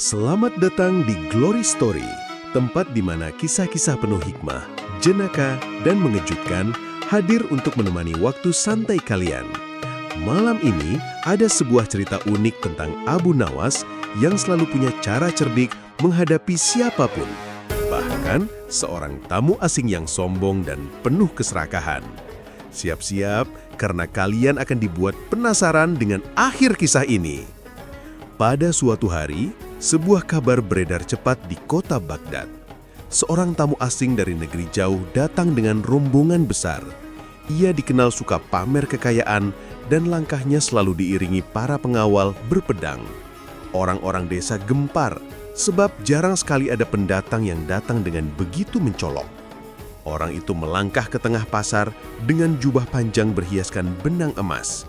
Selamat datang di Glory Story, tempat di mana kisah-kisah penuh hikmah, jenaka, dan mengejutkan hadir untuk menemani waktu santai kalian. Malam ini ada sebuah cerita unik tentang Abu Nawas yang selalu punya cara cerdik menghadapi siapapun, bahkan seorang tamu asing yang sombong dan penuh keserakahan. Siap-siap karena kalian akan dibuat penasaran dengan akhir kisah ini. Pada suatu hari, sebuah kabar beredar cepat di kota Baghdad. Seorang tamu asing dari negeri jauh datang dengan rombongan besar. Ia dikenal suka pamer kekayaan dan langkahnya selalu diiringi para pengawal berpedang. Orang-orang desa gempar sebab jarang sekali ada pendatang yang datang dengan begitu mencolok. Orang itu melangkah ke tengah pasar dengan jubah panjang berhiaskan benang emas.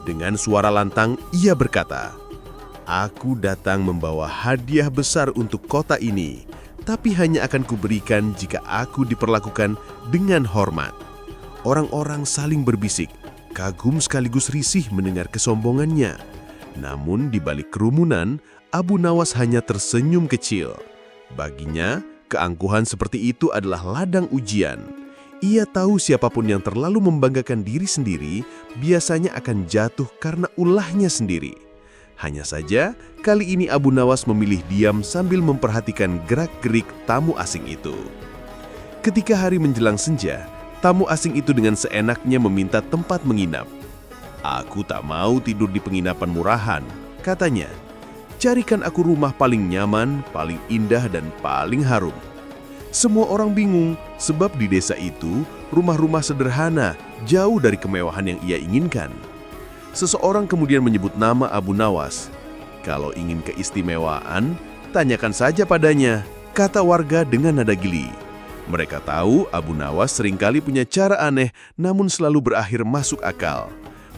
Dengan suara lantang, ia berkata, "Aku datang membawa hadiah besar untuk kota ini, tapi hanya akan kuberikan jika aku diperlakukan dengan hormat." Orang-orang saling berbisik, kagum sekaligus risih mendengar kesombongannya. Namun di balik kerumunan, Abu Nawas hanya tersenyum kecil. Baginya, keangkuhan seperti itu adalah ladang ujian. Ia tahu siapapun yang terlalu membanggakan diri sendiri biasanya akan jatuh karena ulahnya sendiri. Hanya saja, kali ini Abu Nawas memilih diam sambil memperhatikan gerak-gerik tamu asing itu. Ketika hari menjelang senja, tamu asing itu dengan seenaknya meminta tempat menginap. "Aku tak mau tidur di penginapan murahan," katanya. "Carikan aku rumah paling nyaman, paling indah, dan paling harum." Semua orang bingung, sebab di desa itu, rumah-rumah sederhana, jauh dari kemewahan yang ia inginkan. Seseorang kemudian menyebut nama Abu Nawas. "Kalau ingin keistimewaan, tanyakan saja padanya," kata warga dengan nada gili. Mereka tahu Abu Nawas seringkali punya cara aneh, namun selalu berakhir masuk akal.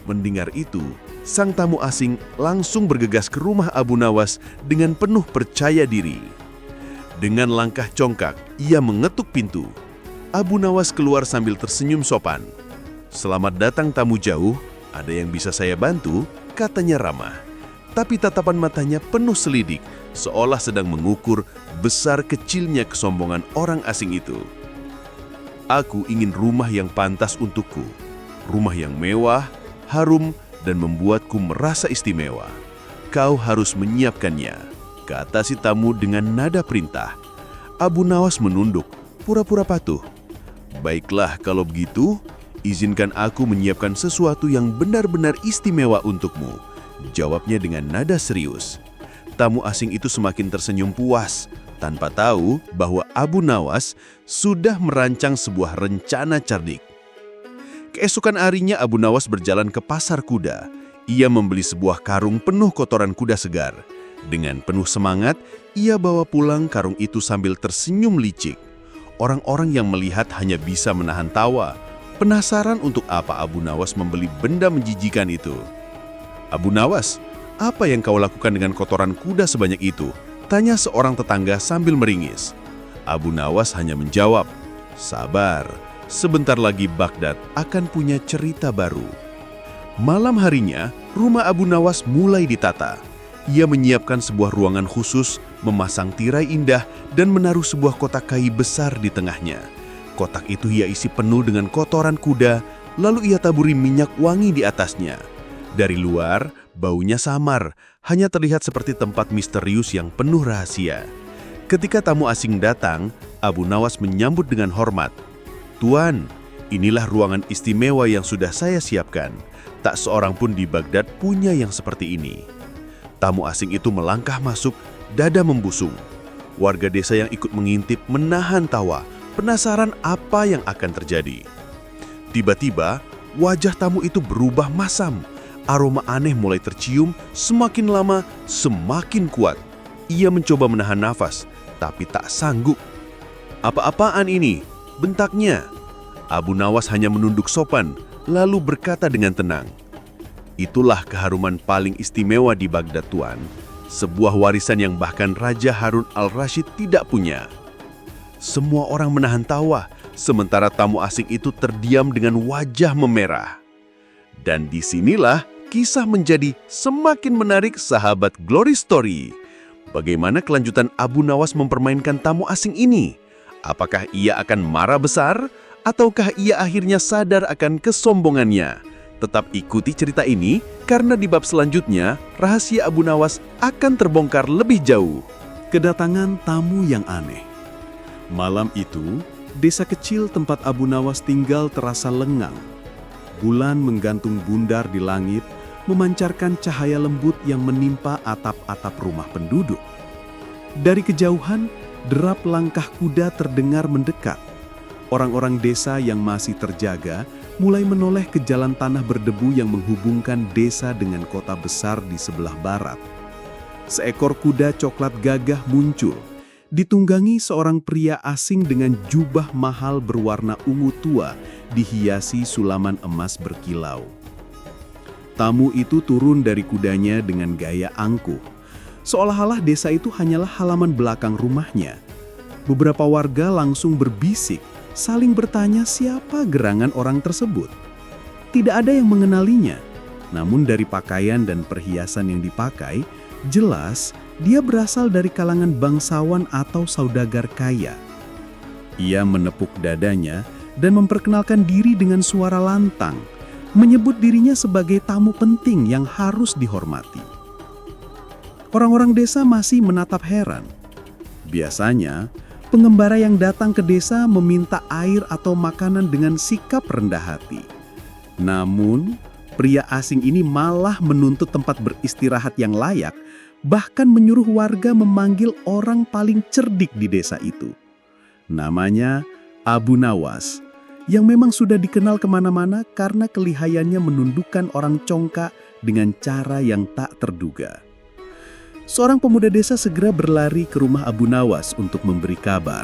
Mendengar itu, sang tamu asing langsung bergegas ke rumah Abu Nawas dengan penuh percaya diri. Dengan langkah congkak, ia mengetuk pintu. Abu Nawas keluar sambil tersenyum sopan. "Selamat datang tamu jauh. Ada yang bisa saya bantu?" katanya ramah. Tapi tatapan matanya penuh selidik, seolah sedang mengukur besar kecilnya kesombongan orang asing itu. "Aku ingin rumah yang pantas untukku. Rumah yang mewah, harum, dan membuatku merasa istimewa. Kau harus menyiapkannya," kata si tamu dengan nada perintah. Abu Nawas menunduk, pura-pura patuh. "Baiklah kalau begitu, izinkan aku menyiapkan sesuatu yang benar-benar istimewa untukmu," jawabnya dengan nada serius. Tamu asing itu semakin tersenyum puas, tanpa tahu bahwa Abu Nawas sudah merancang sebuah rencana cerdik. Keesokan harinya Abu Nawas berjalan ke pasar kuda. Ia membeli sebuah karung penuh kotoran kuda segar. Dengan penuh semangat, ia bawa pulang karung itu sambil tersenyum licik. Orang-orang yang melihat hanya bisa menahan tawa. Penasaran untuk apa Abu Nawas membeli benda menjijikan itu. "Abu Nawas, apa yang kau lakukan dengan kotoran kuda sebanyak itu?" tanya seorang tetangga sambil meringis. Abu Nawas hanya menjawab, "Sabar, sebentar lagi Baghdad akan punya cerita baru." Malam harinya, rumah Abu Nawas mulai ditata. Ia menyiapkan sebuah ruangan khusus, memasang tirai indah, dan menaruh sebuah kotak kayu besar di tengahnya. Kotak itu ia isi penuh dengan kotoran kuda, lalu ia taburi minyak wangi di atasnya. Dari luar, baunya samar, hanya terlihat seperti tempat misterius yang penuh rahasia. Ketika tamu asing datang, Abu Nawas menyambut dengan hormat. "Tuan, inilah ruangan istimewa yang sudah saya siapkan. Tak seorang pun di Baghdad punya yang seperti ini." Tamu asing itu melangkah masuk, dada membusung. Warga desa yang ikut mengintip menahan tawa, penasaran apa yang akan terjadi. Tiba-tiba, wajah tamu itu berubah masam. Aroma aneh mulai tercium, semakin lama semakin kuat. Ia mencoba menahan nafas, tapi tak sanggup. "Apa-apaan ini?" bentaknya. Abu Nawas hanya menunduk sopan, lalu berkata dengan tenang, "Itulah keharuman paling istimewa di Baghdad, Tuan. Sebuah warisan yang bahkan Raja Harun al-Rashid tidak punya." Semua orang menahan tawa, sementara tamu asing itu terdiam dengan wajah memerah. Dan disinilah kisah menjadi semakin menarik, sahabat Glory Story. Bagaimana kelanjutan Abu Nawas mempermainkan tamu asing ini? Apakah ia akan marah besar? Ataukah ia akhirnya sadar akan kesombongannya? Tetap ikuti cerita ini, karena di bab selanjutnya, rahasia Abu Nawas akan terbongkar lebih jauh. Kedatangan tamu yang aneh. Malam itu, desa kecil tempat Abu Nawas tinggal terasa lengang. Bulan menggantung bundar di langit, memancarkan cahaya lembut yang menimpa atap-atap rumah penduduk. Dari kejauhan, derap langkah kuda terdengar mendekat. Orang-orang desa yang masih terjaga mulai menoleh ke jalan tanah berdebu yang menghubungkan desa dengan kota besar di sebelah barat. Seekor kuda coklat gagah muncul, ditunggangi seorang pria asing dengan jubah mahal berwarna ungu tua dihiasi sulaman emas berkilau. Tamu itu turun dari kudanya dengan gaya angkuh, seolah-olah desa itu hanyalah halaman belakang rumahnya. Beberapa warga langsung berbisik, saling bertanya siapa gerangan orang tersebut. Tidak ada yang mengenalinya, namun dari pakaian dan perhiasan yang dipakai, jelas dia berasal dari kalangan bangsawan atau saudagar kaya. Ia menepuk dadanya dan memperkenalkan diri dengan suara lantang, menyebut dirinya sebagai tamu penting yang harus dihormati. Orang-orang desa masih menatap heran. Biasanya, pengembara yang datang ke desa meminta air atau makanan dengan sikap rendah hati. Namun, pria asing ini malah menuntut tempat beristirahat yang layak, bahkan menyuruh warga memanggil orang paling cerdik di desa itu. Namanya Abu Nawas, yang memang sudah dikenal kemana-mana karena kelihayannya menundukkan orang congkak dengan cara yang tak terduga. Seorang pemuda desa segera berlari ke rumah Abu Nawas untuk memberi kabar.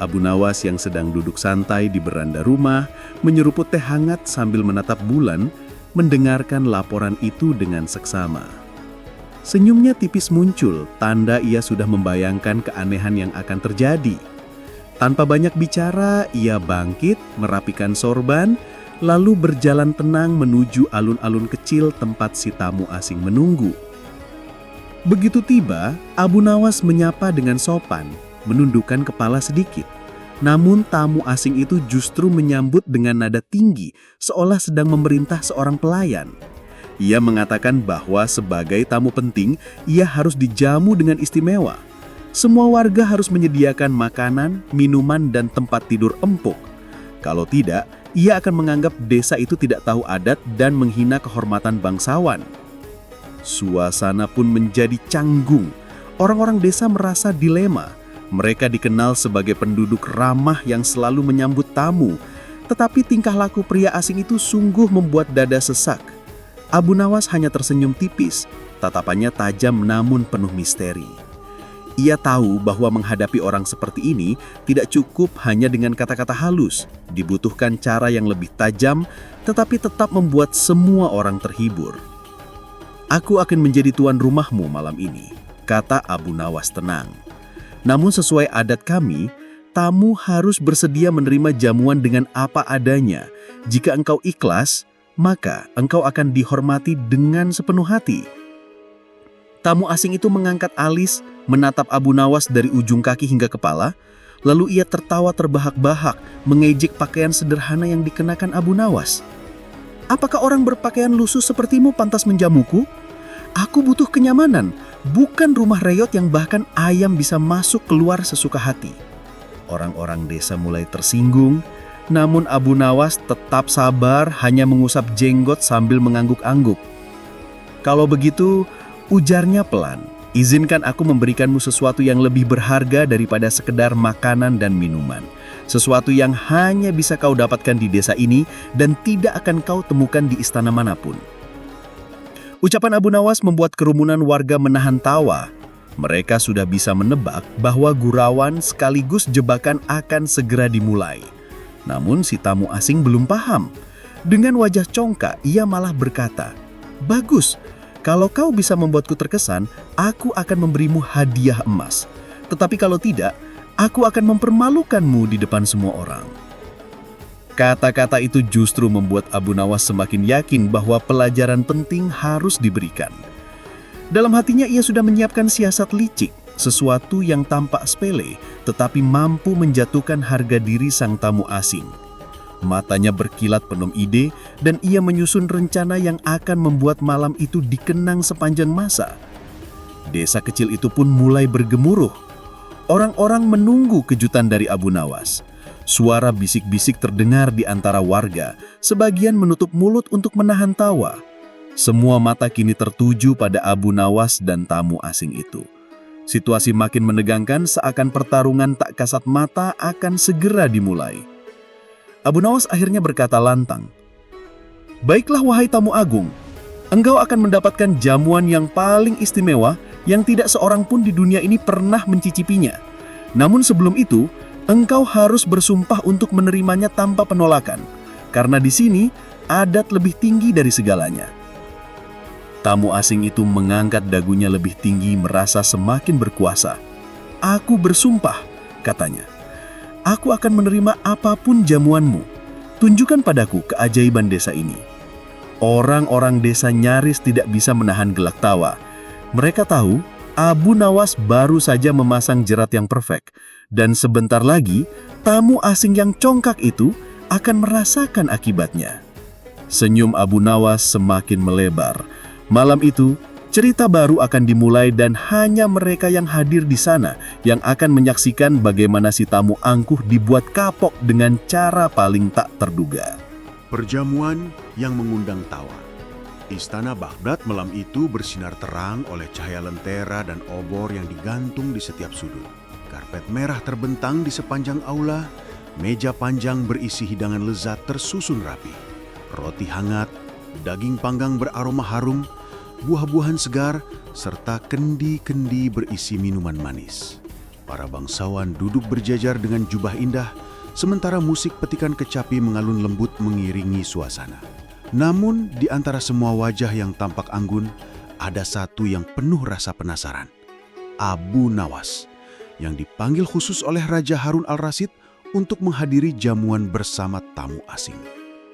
Abu Nawas yang sedang duduk santai di beranda rumah, menyeruput teh hangat sambil menatap bulan, mendengarkan laporan itu dengan seksama. Senyumnya tipis muncul, tanda ia sudah membayangkan keanehan yang akan terjadi. Tanpa banyak bicara, ia bangkit, merapikan sorban, lalu berjalan tenang menuju alun-alun kecil tempat si tamu asing menunggu. Begitu tiba, Abu Nawas menyapa dengan sopan, menundukkan kepala sedikit. Namun tamu asing itu justru menyambut dengan nada tinggi, seolah sedang memerintah seorang pelayan. Ia mengatakan bahwa sebagai tamu penting, ia harus dijamu dengan istimewa. Semua warga harus menyediakan makanan, minuman, dan tempat tidur empuk. Kalau tidak, ia akan menganggap desa itu tidak tahu adat dan menghina kehormatan bangsawan. Suasana pun menjadi canggung. Orang-orang desa merasa dilema. Mereka dikenal sebagai penduduk ramah yang selalu menyambut tamu, tetapi tingkah laku pria asing itu sungguh membuat dada sesak. Abu Nawas hanya tersenyum tipis, tatapannya tajam namun penuh misteri. Ia tahu bahwa menghadapi orang seperti ini tidak cukup hanya dengan kata-kata halus, dibutuhkan cara yang lebih tajam, tetapi tetap membuat semua orang terhibur. "Aku akan menjadi tuan rumahmu malam ini," kata Abu Nawas tenang. "Namun sesuai adat kami, tamu harus bersedia menerima jamuan dengan apa adanya. Jika engkau ikhlas, maka engkau akan dihormati dengan sepenuh hati." Tamu asing itu mengangkat alis, menatap Abu Nawas dari ujung kaki hingga kepala, lalu ia tertawa terbahak-bahak, mengejek pakaian sederhana yang dikenakan Abu Nawas. "Apakah orang berpakaian lusuh sepertimu pantas menjamuku? Aku butuh kenyamanan, bukan rumah reyot yang bahkan ayam bisa masuk keluar sesuka hati." Orang-orang desa mulai tersinggung, namun Abu Nawas tetap sabar, hanya mengusap jenggot sambil mengangguk-angguk. "Kalau begitu," ujarnya pelan, "izinkan aku memberikanmu sesuatu yang lebih berharga daripada sekedar makanan dan minuman. Sesuatu yang hanya bisa kau dapatkan di desa ini dan tidak akan kau temukan di istana manapun." Ucapan Abu Nawas membuat kerumunan warga menahan tawa. Mereka sudah bisa menebak bahwa gurauan sekaligus jebakan akan segera dimulai. Namun si tamu asing belum paham. Dengan wajah congkak, ia malah berkata, "Bagus. Kalau kau bisa membuatku terkesan, aku akan memberimu hadiah emas. Tetapi kalau tidak, aku akan mempermalukanmu di depan semua orang." Kata-kata itu justru membuat Abu Nawas semakin yakin bahwa pelajaran penting harus diberikan. Dalam hatinya ia sudah menyiapkan siasat licik, sesuatu yang tampak sepele tetapi mampu menjatuhkan harga diri sang tamu asing. Matanya berkilat penuh ide dan ia menyusun rencana yang akan membuat malam itu dikenang sepanjang masa. Desa kecil itu pun mulai bergemuruh. Orang-orang menunggu kejutan dari Abu Nawas. Suara bisik-bisik terdengar di antara warga, sebagian menutup mulut untuk menahan tawa. Semua mata kini tertuju pada Abu Nawas dan tamu asing itu. Situasi makin menegangkan seakan pertarungan tak kasat mata akan segera dimulai. Abu Nawas akhirnya berkata lantang, "Baiklah wahai tamu agung, engkau akan mendapatkan jamuan yang paling istimewa yang tidak seorang pun di dunia ini pernah mencicipinya. Namun sebelum itu, engkau harus bersumpah untuk menerimanya tanpa penolakan, karena di sini adat lebih tinggi dari segalanya." Tamu asing itu mengangkat dagunya lebih tinggi merasa semakin berkuasa. "Aku bersumpah," katanya. "Aku akan menerima apapun jamuanmu. Tunjukkan padaku keajaiban desa ini." Orang-orang desa nyaris tidak bisa menahan gelak tawa. Mereka tahu Abu Nawas baru saja memasang jerat yang perfect, dan sebentar lagi tamu asing yang congkak itu akan merasakan akibatnya. Senyum Abu Nawas semakin melebar. Malam itu, cerita baru akan dimulai dan hanya mereka yang hadir di sana yang akan menyaksikan bagaimana si tamu angkuh dibuat kapok dengan cara paling tak terduga. Perjamuan yang mengundang tawa. Istana Baghdad malam itu bersinar terang oleh cahaya lentera dan obor yang digantung di setiap sudut. Karpet merah terbentang di sepanjang aula, meja panjang berisi hidangan lezat tersusun rapi. Roti hangat, daging panggang beraroma harum, buah-buahan segar, serta kendi-kendi berisi minuman manis. Para bangsawan duduk berjajar dengan jubah indah, sementara musik petikan kecapi mengalun lembut mengiringi suasana. Namun, di antara semua wajah yang tampak anggun, ada satu yang penuh rasa penasaran. Abu Nawas, yang dipanggil khusus oleh Raja Harun al-Rasyid untuk menghadiri jamuan bersama tamu asing.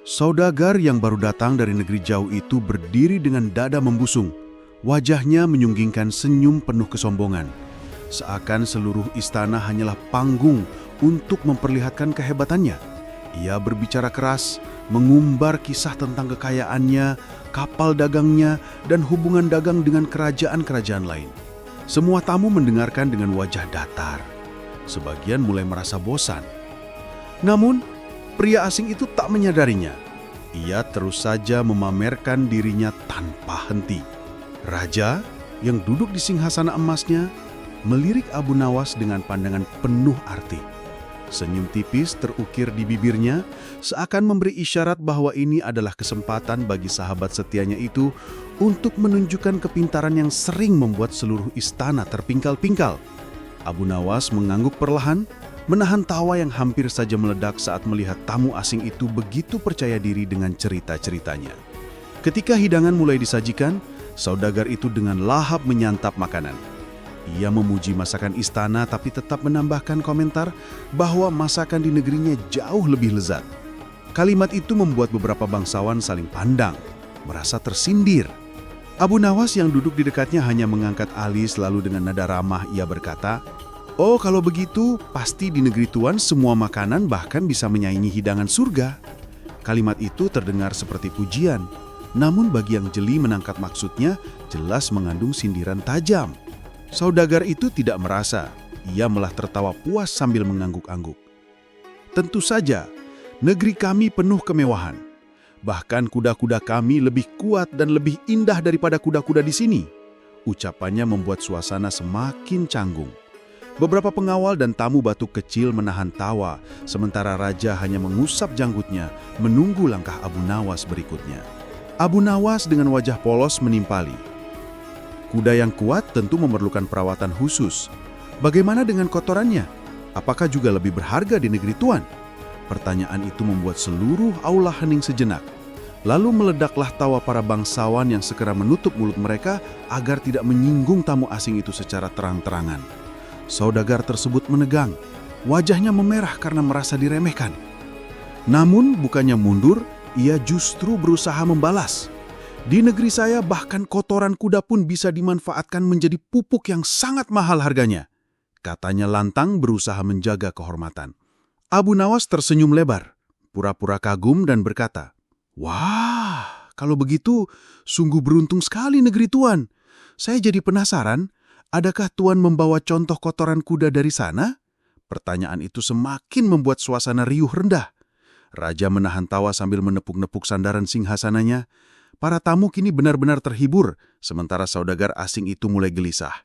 Saudagar yang baru datang dari negeri jauh itu berdiri dengan dada membusung. Wajahnya menyunggingkan senyum penuh kesombongan. Seakan seluruh istana hanyalah panggung untuk memperlihatkan kehebatannya. Ia berbicara keras, mengumbar kisah tentang kekayaannya, kapal dagangnya, dan hubungan dagang dengan kerajaan-kerajaan lain. Semua tamu mendengarkan dengan wajah datar. Sebagian mulai merasa bosan. Namun, pria asing itu tak menyadarinya. Ia terus saja memamerkan dirinya tanpa henti. Raja yang duduk di singgasana emasnya melirik Abu Nawas dengan pandangan penuh arti. Senyum tipis terukir di bibirnya seakan memberi isyarat bahwa ini adalah kesempatan bagi sahabat setianya itu untuk menunjukkan kepintaran yang sering membuat seluruh istana terpingkal-pingkal. Abu Nawas mengangguk perlahan, menahan tawa yang hampir saja meledak saat melihat tamu asing itu begitu percaya diri dengan cerita-ceritanya. Ketika hidangan mulai disajikan, saudagar itu dengan lahap menyantap makanan. Ia memuji masakan istana tapi tetap menambahkan komentar bahwa masakan di negerinya jauh lebih lezat. Kalimat itu membuat beberapa bangsawan saling pandang, merasa tersindir. Abu Nawas yang duduk di dekatnya hanya mengangkat alis lalu dengan nada ramah ia berkata, "Oh, kalau begitu, pasti di negeri Tuan semua makanan bahkan bisa menyaingi hidangan surga." Kalimat itu terdengar seperti pujian, namun bagi yang jeli menangkap maksudnya, jelas mengandung sindiran tajam. Saudagar itu tidak merasa, ia malah tertawa puas sambil mengangguk-angguk. "Tentu saja, negeri kami penuh kemewahan. Bahkan kuda-kuda kami lebih kuat dan lebih indah daripada kuda-kuda di sini." Ucapannya membuat suasana semakin canggung. Beberapa pengawal dan tamu batuk kecil menahan tawa, sementara raja hanya mengusap janggutnya, menunggu langkah Abu Nawas berikutnya. Abu Nawas dengan wajah polos menimpali. Kuda yang kuat tentu memerlukan perawatan khusus. Bagaimana dengan kotorannya? Apakah juga lebih berharga di negeri Tuan? Pertanyaan itu membuat seluruh aula hening sejenak. Lalu meledaklah tawa para bangsawan yang segera menutup mulut mereka agar tidak menyinggung tamu asing itu secara terang-terangan. Saudagar tersebut menegang, wajahnya memerah karena merasa diremehkan. Namun bukannya mundur, ia justru berusaha membalas. Di negeri saya bahkan kotoran kuda pun bisa dimanfaatkan menjadi pupuk yang sangat mahal harganya, katanya lantang berusaha menjaga kehormatan. Abu Nawas tersenyum lebar, pura-pura kagum dan berkata, "Wah, kalau begitu sungguh beruntung sekali negeri Tuan. Saya jadi penasaran, adakah Tuan membawa contoh kotoran kuda dari sana?" Pertanyaan itu semakin membuat suasana riuh rendah. Raja menahan tawa sambil menepuk-nepuk sandaran singhasananya. Para tamu kini benar-benar terhibur, sementara saudagar asing itu mulai gelisah.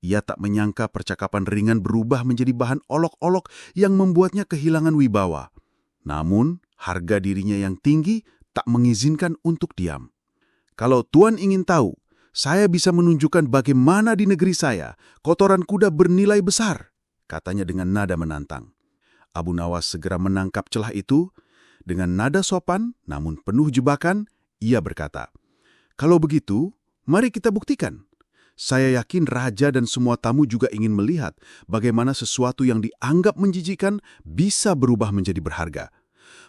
Ia tak menyangka percakapan ringan berubah menjadi bahan olok-olok yang membuatnya kehilangan wibawa. Namun, harga dirinya yang tinggi tak mengizinkan untuk diam. "Kalau Tuan ingin tahu, saya bisa menunjukkan bagaimana di negeri saya kotoran kuda bernilai besar," katanya dengan nada menantang. Abu Nawas segera menangkap celah itu. Dengan nada sopan namun penuh jebakan, ia berkata, "Kalau begitu, mari kita buktikan. Saya yakin raja dan semua tamu juga ingin melihat bagaimana sesuatu yang dianggap menjijikkan bisa berubah menjadi berharga.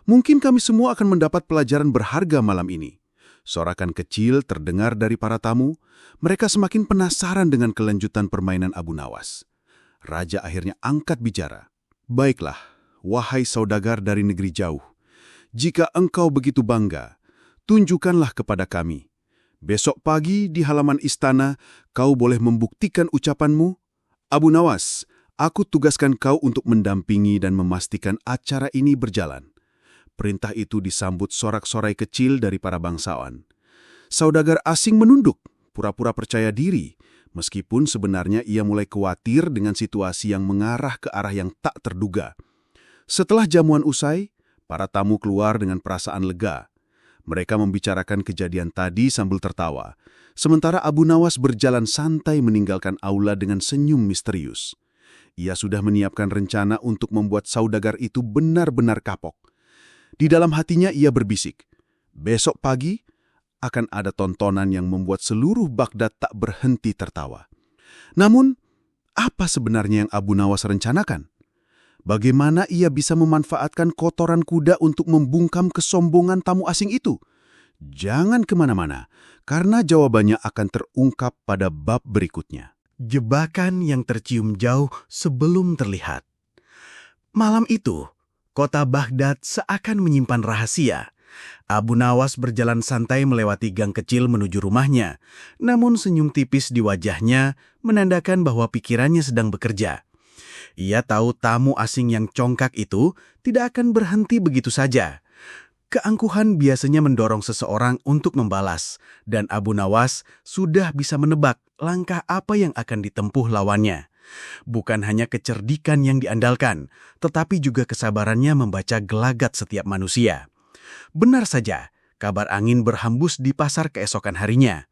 Mungkin kami semua akan mendapat pelajaran berharga malam ini." Sorakan kecil terdengar dari para tamu. Mereka semakin penasaran dengan kelanjutan permainan Abu Nawas. Raja akhirnya angkat bicara. "Baiklah, wahai saudagar dari negeri jauh. Jika engkau begitu bangga, tunjukkanlah kepada kami. Besok pagi di halaman istana, kau boleh membuktikan ucapanmu. Abu Nawas, aku tugaskan kau untuk mendampingi dan memastikan acara ini berjalan." Perintah itu disambut sorak-sorai kecil dari para bangsawan. Saudagar asing menunduk, pura-pura percaya diri, meskipun sebenarnya ia mulai khawatir dengan situasi yang mengarah ke arah yang tak terduga. Setelah jamuan usai, para tamu keluar dengan perasaan lega. Mereka membicarakan kejadian tadi sambil tertawa, sementara Abu Nawas berjalan santai meninggalkan aula dengan senyum misterius. Ia sudah menyiapkan rencana untuk membuat saudagar itu benar-benar kapok. Di dalam hatinya ia berbisik, besok pagi akan ada tontonan yang membuat seluruh Baghdad tak berhenti tertawa. Namun, apa sebenarnya yang Abu Nawas rencanakan? Bagaimana ia bisa memanfaatkan kotoran kuda untuk membungkam kesombongan tamu asing itu? Jangan kemana-mana, karena jawabannya akan terungkap pada bab berikutnya. Jebakan yang tercium jauh sebelum terlihat. Malam itu, kota Baghdad seakan menyimpan rahasia. Abu Nawas berjalan santai melewati gang kecil menuju rumahnya, namun senyum tipis di wajahnya menandakan bahwa pikirannya sedang bekerja. Ia tahu tamu asing yang congkak itu tidak akan berhenti begitu saja. Keangkuhan biasanya mendorong seseorang untuk membalas, dan Abu Nawas sudah bisa menebak langkah apa yang akan ditempuh lawannya. Bukan hanya kecerdikan yang diandalkan, tetapi juga kesabarannya membaca gelagat setiap manusia. Benar saja, kabar angin berhembus di pasar keesokan harinya.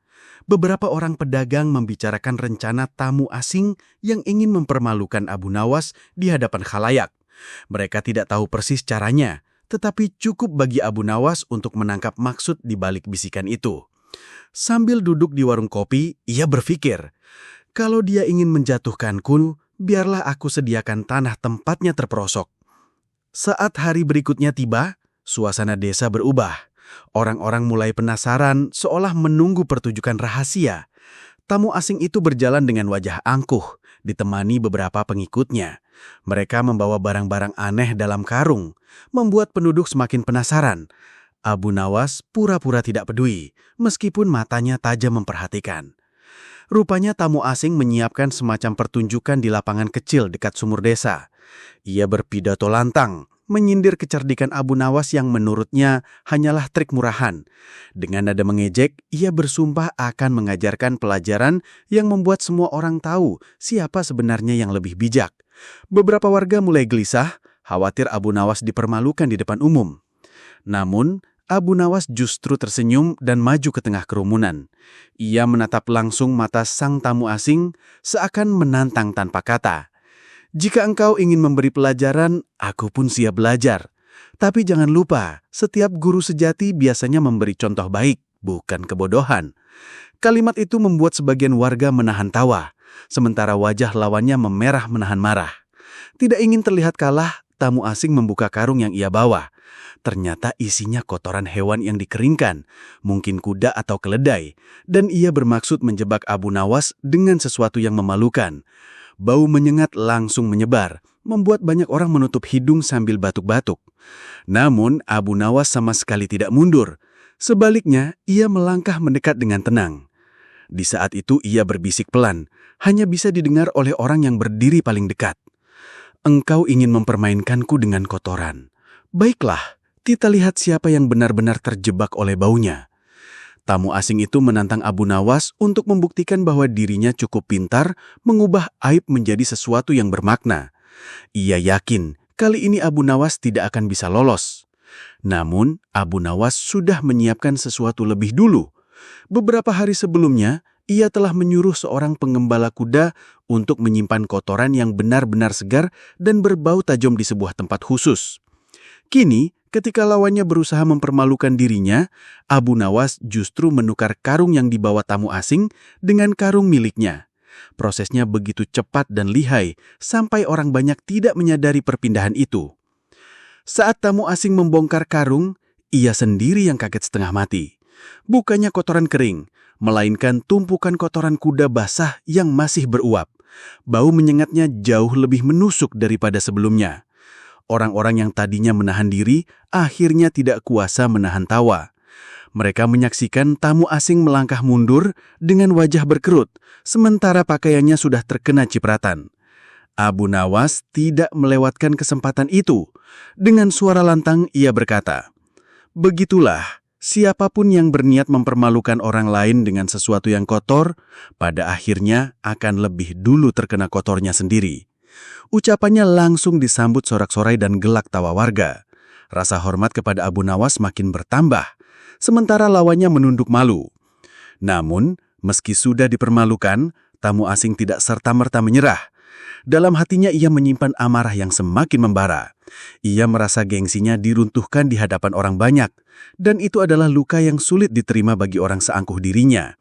Beberapa orang pedagang membicarakan rencana tamu asing yang ingin mempermalukan Abu Nawas di hadapan khalayak. Mereka tidak tahu persis caranya, tetapi cukup bagi Abu Nawas untuk menangkap maksud di balik bisikan itu. Sambil duduk di warung kopi, ia berpikir, kalau dia ingin menjatuhkanku, biarlah aku sediakan tanah tempatnya terperosok. Saat hari berikutnya tiba, suasana desa berubah. Orang-orang mulai penasaran seolah menunggu pertunjukan rahasia. Tamu asing itu berjalan dengan wajah angkuh, ditemani beberapa pengikutnya. Mereka membawa barang-barang aneh dalam karung, membuat penduduk semakin penasaran. Abu Nawas pura-pura tidak peduli, meskipun matanya tajam memperhatikan. Rupanya tamu asing menyiapkan semacam pertunjukan di lapangan kecil dekat sumur desa. Ia berpidato lantang, menyindir kecerdikan Abu Nawas yang menurutnya hanyalah trik murahan. Dengan nada mengejek, ia bersumpah akan mengajarkan pelajaran yang membuat semua orang tahu siapa sebenarnya yang lebih bijak. Beberapa warga mulai gelisah, khawatir Abu Nawas dipermalukan di depan umum. Namun, Abu Nawas justru tersenyum dan maju ke tengah kerumunan. Ia menatap langsung mata sang tamu asing, seakan menantang tanpa kata. "Jika engkau ingin memberi pelajaran, aku pun siap belajar. Tapi jangan lupa, setiap guru sejati biasanya memberi contoh baik, bukan kebodohan." Kalimat itu membuat sebagian warga menahan tawa, sementara wajah lawannya memerah menahan marah. Tidak ingin terlihat kalah, tamu asing membuka karung yang ia bawa. Ternyata isinya kotoran hewan yang dikeringkan, mungkin kuda atau keledai, dan ia bermaksud menjebak Abu Nawas dengan sesuatu yang memalukan. Bau menyengat langsung menyebar, membuat banyak orang menutup hidung sambil batuk-batuk. Namun, Abu Nawas sama sekali tidak mundur. Sebaliknya, ia melangkah mendekat dengan tenang. Di saat itu ia berbisik pelan, hanya bisa didengar oleh orang yang berdiri paling dekat. "Engkau ingin mempermainkanku dengan kotoran. Baiklah, kita lihat siapa yang benar-benar terjebak oleh baunya." Tamu asing itu menantang Abu Nawas untuk membuktikan bahwa dirinya cukup pintar mengubah aib menjadi sesuatu yang bermakna. Ia yakin kali ini Abu Nawas tidak akan bisa lolos. Namun, Abu Nawas sudah menyiapkan sesuatu lebih dulu. Beberapa hari sebelumnya, ia telah menyuruh seorang penggembala kuda untuk menyimpan kotoran yang benar-benar segar dan berbau tajam di sebuah tempat khusus. Kini, ketika lawannya berusaha mempermalukan dirinya, Abu Nawas justru menukar karung yang dibawa tamu asing dengan karung miliknya. Prosesnya begitu cepat dan lihai, sampai orang banyak tidak menyadari perpindahan itu. Saat tamu asing membongkar karung, ia sendiri yang kaget setengah mati. Bukannya kotoran kering, melainkan tumpukan kotoran kuda basah yang masih beruap. Bau menyengatnya jauh lebih menusuk daripada sebelumnya. Orang-orang yang tadinya menahan diri, akhirnya tidak kuasa menahan tawa. Mereka menyaksikan tamu asing melangkah mundur dengan wajah berkerut, sementara pakaiannya sudah terkena cipratan. Abu Nawas tidak melewatkan kesempatan itu. Dengan suara lantang ia berkata, "Begitulah, siapapun yang berniat mempermalukan orang lain dengan sesuatu yang kotor, pada akhirnya akan lebih dulu terkena kotornya sendiri." Ucapannya langsung disambut sorak-sorai dan gelak tawa warga. Rasa hormat kepada Abu Nawas makin bertambah, sementara lawannya menunduk malu. Namun, meski sudah dipermalukan, tamu asing tidak serta-merta menyerah. Dalam hatinya ia menyimpan amarah yang semakin membara. Ia merasa gengsinya diruntuhkan di hadapan orang banyak, dan itu adalah luka yang sulit diterima bagi orang seangkuh dirinya.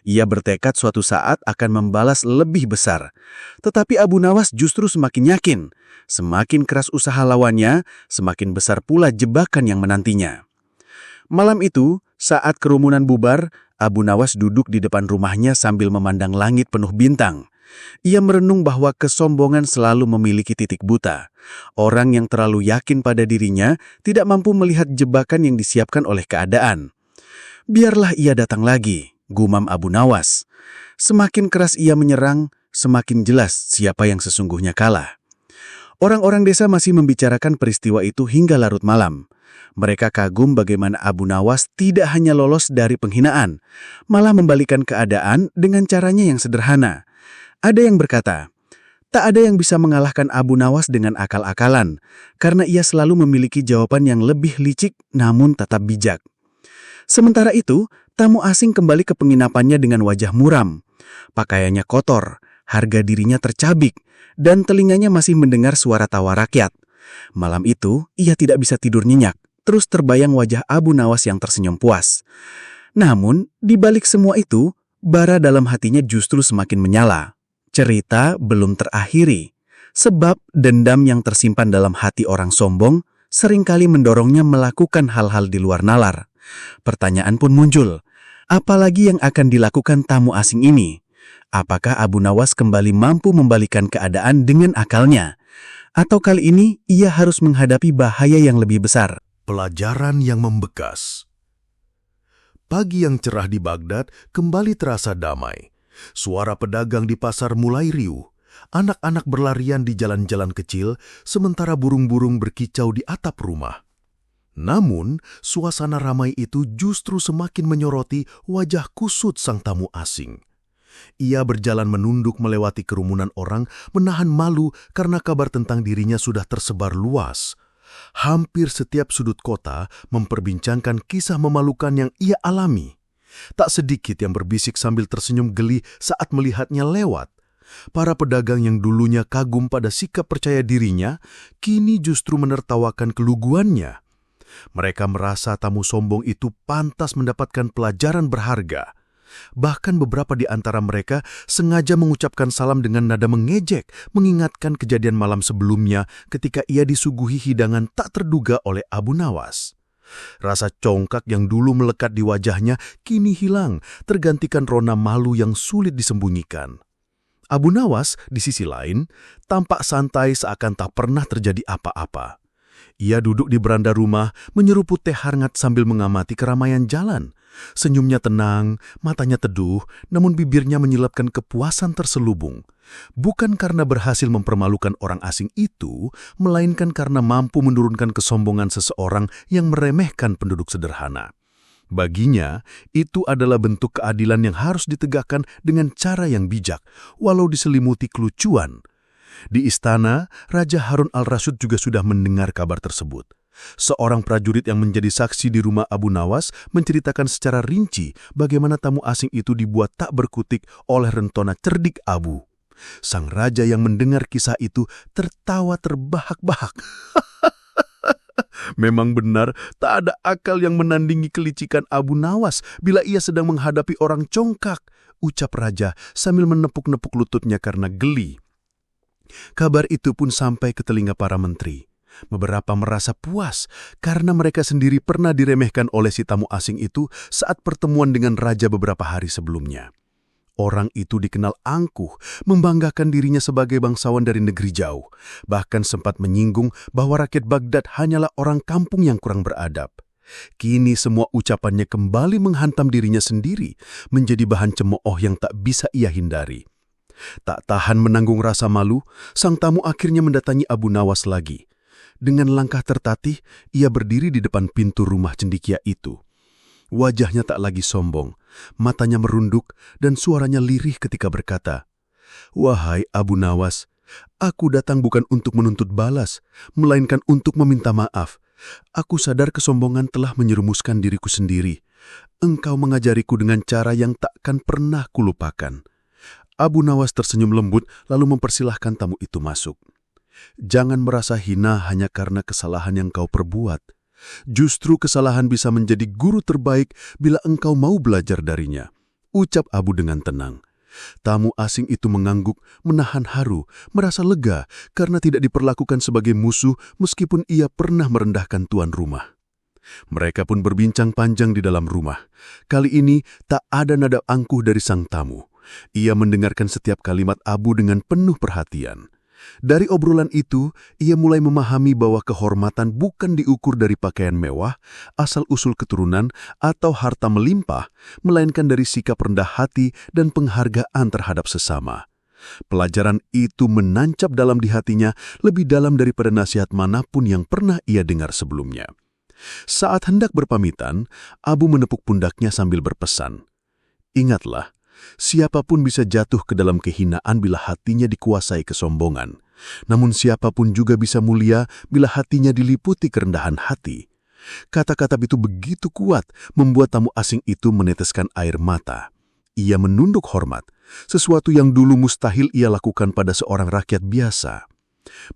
Ia bertekad suatu saat akan membalas lebih besar. Tetapi Abu Nawas justru semakin yakin. Semakin keras usaha lawannya, semakin besar pula jebakan yang menantinya. Malam itu, saat kerumunan bubar, Abu Nawas duduk di depan rumahnya sambil memandang langit penuh bintang. Ia merenung bahwa kesombongan selalu memiliki titik buta. Orang yang terlalu yakin pada dirinya tidak mampu melihat jebakan yang disiapkan oleh keadaan. "Biarlah ia datang lagi," gumam Abu Nawas. Semakin keras ia menyerang, semakin jelas siapa yang sesungguhnya kalah. Orang-orang desa masih membicarakan peristiwa itu hingga larut malam. Mereka kagum bagaimana Abu Nawas tidak hanya lolos dari penghinaan, malah membalikan keadaan dengan caranya yang sederhana. Ada yang berkata, tak ada yang bisa mengalahkan Abu Nawas dengan akal-akalan, karena ia selalu memiliki jawaban yang lebih licik namun tetap bijak. Sementara itu, tamu asing kembali ke penginapannya dengan wajah muram. Pakaiannya kotor, harga dirinya tercabik, dan telinganya masih mendengar suara tawa rakyat. Malam itu, ia tidak bisa tidur nyenyak, terus terbayang wajah Abu Nawas yang tersenyum puas. Namun, di balik semua itu, bara dalam hatinya justru semakin menyala. Cerita belum terakhiri, sebab dendam yang tersimpan dalam hati orang sombong seringkali mendorongnya melakukan hal-hal di luar nalar. Pertanyaan pun muncul, apalagi yang akan dilakukan tamu asing ini? Apakah Abu Nawas kembali mampu membalikan keadaan dengan akalnya? Atau kali ini ia harus menghadapi bahaya yang lebih besar? Pelajaran yang membekas. Pagi yang cerah di Baghdad kembali terasa damai. Suara pedagang di pasar mulai riuh. Anak-anak berlarian di jalan-jalan kecil, sementara burung-burung berkicau di atap rumah. Namun, suasana ramai itu justru semakin menyoroti wajah kusut sang tamu asing. Ia berjalan menunduk melewati kerumunan orang, menahan malu karena kabar tentang dirinya sudah tersebar luas. Hampir setiap sudut kota memperbincangkan kisah memalukan yang ia alami. Tak sedikit yang berbisik sambil tersenyum geli saat melihatnya lewat. Para pedagang yang dulunya kagum pada sikap percaya dirinya, kini justru menertawakan keluguannya. Mereka merasa tamu sombong itu pantas mendapatkan pelajaran berharga. Bahkan beberapa di antara mereka sengaja mengucapkan salam dengan nada mengejek, mengingatkan kejadian malam sebelumnya ketika ia disuguhi hidangan tak terduga oleh Abu Nawas. Rasa congkak yang dulu melekat di wajahnya kini hilang, tergantikan rona malu yang sulit disembunyikan. Abu Nawas, di sisi lain, tampak santai seakan tak pernah terjadi apa-apa. Ia duduk di beranda rumah, menyeruput teh hangat sambil mengamati keramaian jalan. Senyumnya tenang, matanya teduh, namun bibirnya menyilapkan kepuasan terselubung. Bukan karena berhasil mempermalukan orang asing itu, melainkan karena mampu menurunkan kesombongan seseorang yang meremehkan penduduk sederhana. Baginya, itu adalah bentuk keadilan yang harus ditegakkan dengan cara yang bijak, walau diselimuti kelucuan. Di istana, Raja Harun al-Rasyid juga sudah mendengar kabar tersebut. Seorang prajurit yang menjadi saksi di rumah Abu Nawas menceritakan secara rinci bagaimana tamu asing itu dibuat tak berkutik oleh rentona cerdik Abu. Sang raja yang mendengar kisah itu tertawa terbahak-bahak. Memang benar, tak ada akal yang menandingi kelicikan Abu Nawas bila ia sedang menghadapi orang congkak, ucap raja sambil menepuk-nepuk lututnya karena geli. Kabar itu pun sampai ke telinga para menteri. Beberapa merasa puas karena mereka sendiri pernah diremehkan oleh si tamu asing itu saat pertemuan dengan raja beberapa hari sebelumnya. Orang itu dikenal angkuh, membanggakan dirinya sebagai bangsawan dari negeri jauh, bahkan sempat menyinggung bahwa rakyat Baghdad hanyalah orang kampung yang kurang beradab. Kini semua ucapannya kembali menghantam dirinya sendiri, menjadi bahan cemooh yang tak bisa ia hindari. Tak tahan menanggung rasa malu, sang tamu akhirnya mendatangi Abu Nawas lagi. Dengan langkah tertatih, ia berdiri di depan pintu rumah cendekia itu. Wajahnya tak lagi sombong, matanya merunduk dan suaranya lirih ketika berkata, "Wahai Abu Nawas, aku datang bukan untuk menuntut balas, melainkan untuk meminta maaf. Aku sadar kesombongan telah menyerumuskan diriku sendiri. Engkau mengajariku dengan cara yang takkan pernah kulupakan." Abu Nawas tersenyum lembut lalu mempersilahkan tamu itu masuk. "Jangan merasa hina hanya karena kesalahan yang kau perbuat. Justru kesalahan bisa menjadi guru terbaik bila engkau mau belajar darinya," ucap Abu dengan tenang. Tamu asing itu mengangguk, menahan haru, merasa lega karena tidak diperlakukan sebagai musuh meskipun ia pernah merendahkan tuan rumah. Mereka pun berbincang panjang di dalam rumah. Kali ini tak ada nada angkuh dari sang tamu. Ia mendengarkan setiap kalimat Abu dengan penuh perhatian. Dari obrolan itu, ia mulai memahami bahwa kehormatan bukan diukur dari pakaian mewah, asal-usul keturunan, atau harta melimpah, melainkan dari sikap rendah hati dan penghargaan terhadap sesama. Pelajaran itu menancap dalam di hatinya lebih dalam daripada nasihat manapun yang pernah ia dengar sebelumnya. Saat hendak berpamitan, Abu menepuk pundaknya sambil berpesan, "Ingatlah, siapapun bisa jatuh ke dalam kehinaan bila hatinya dikuasai kesombongan. Namun siapapun juga bisa mulia bila hatinya diliputi kerendahan hati." Kata-kata itu begitu kuat, membuat tamu asing itu meneteskan air mata. Ia menunduk hormat, sesuatu yang dulu mustahil ia lakukan pada seorang rakyat biasa.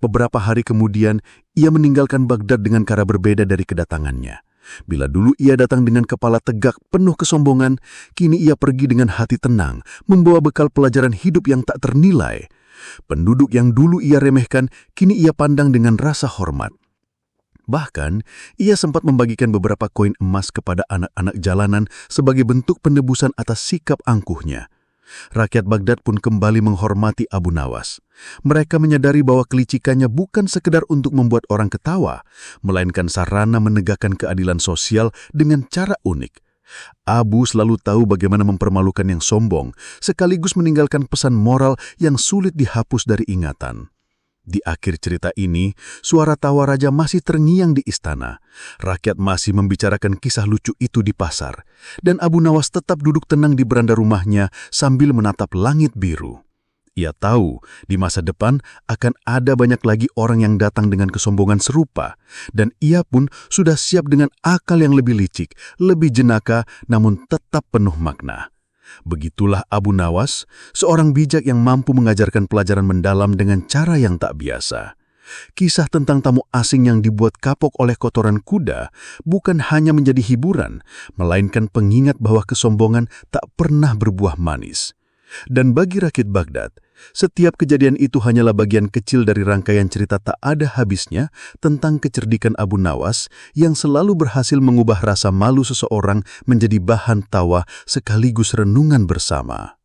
Beberapa hari kemudian, ia meninggalkan Baghdad dengan cara berbeda dari kedatangannya. Bila dulu ia datang dengan kepala tegak penuh kesombongan, kini ia pergi dengan hati tenang, membawa bekal pelajaran hidup yang tak ternilai. Penduduk yang dulu ia remehkan, kini ia pandang dengan rasa hormat. Bahkan, ia sempat membagikan beberapa koin emas kepada anak-anak jalanan sebagai bentuk penebusan atas sikap angkuhnya. Rakyat Baghdad pun kembali menghormati Abu Nawas. Mereka menyadari bahwa kelicikannya bukan sekedar untuk membuat orang ketawa, melainkan sarana menegakkan keadilan sosial dengan cara unik. Abu selalu tahu bagaimana mempermalukan yang sombong, sekaligus meninggalkan pesan moral yang sulit dihapus dari ingatan. Di akhir cerita ini, suara tawa raja masih terngiang di istana. Rakyat masih membicarakan kisah lucu itu di pasar. Dan Abu Nawas tetap duduk tenang di beranda rumahnya sambil menatap langit biru. Ia tahu di masa depan akan ada banyak lagi orang yang datang dengan kesombongan serupa. Dan ia pun sudah siap dengan akal yang lebih licik, lebih jenaka, namun tetap penuh makna. Begitulah Abu Nawas, seorang bijak yang mampu mengajarkan pelajaran mendalam dengan cara yang tak biasa. Kisah tentang tamu asing yang dibuat kapok oleh kotoran kuda bukan hanya menjadi hiburan, melainkan pengingat bahwa kesombongan tak pernah berbuah manis. Dan bagi rakyat Baghdad, setiap kejadian itu hanyalah bagian kecil dari rangkaian cerita tak ada habisnya tentang kecerdikan Abu Nawas yang selalu berhasil mengubah rasa malu seseorang menjadi bahan tawa sekaligus renungan bersama.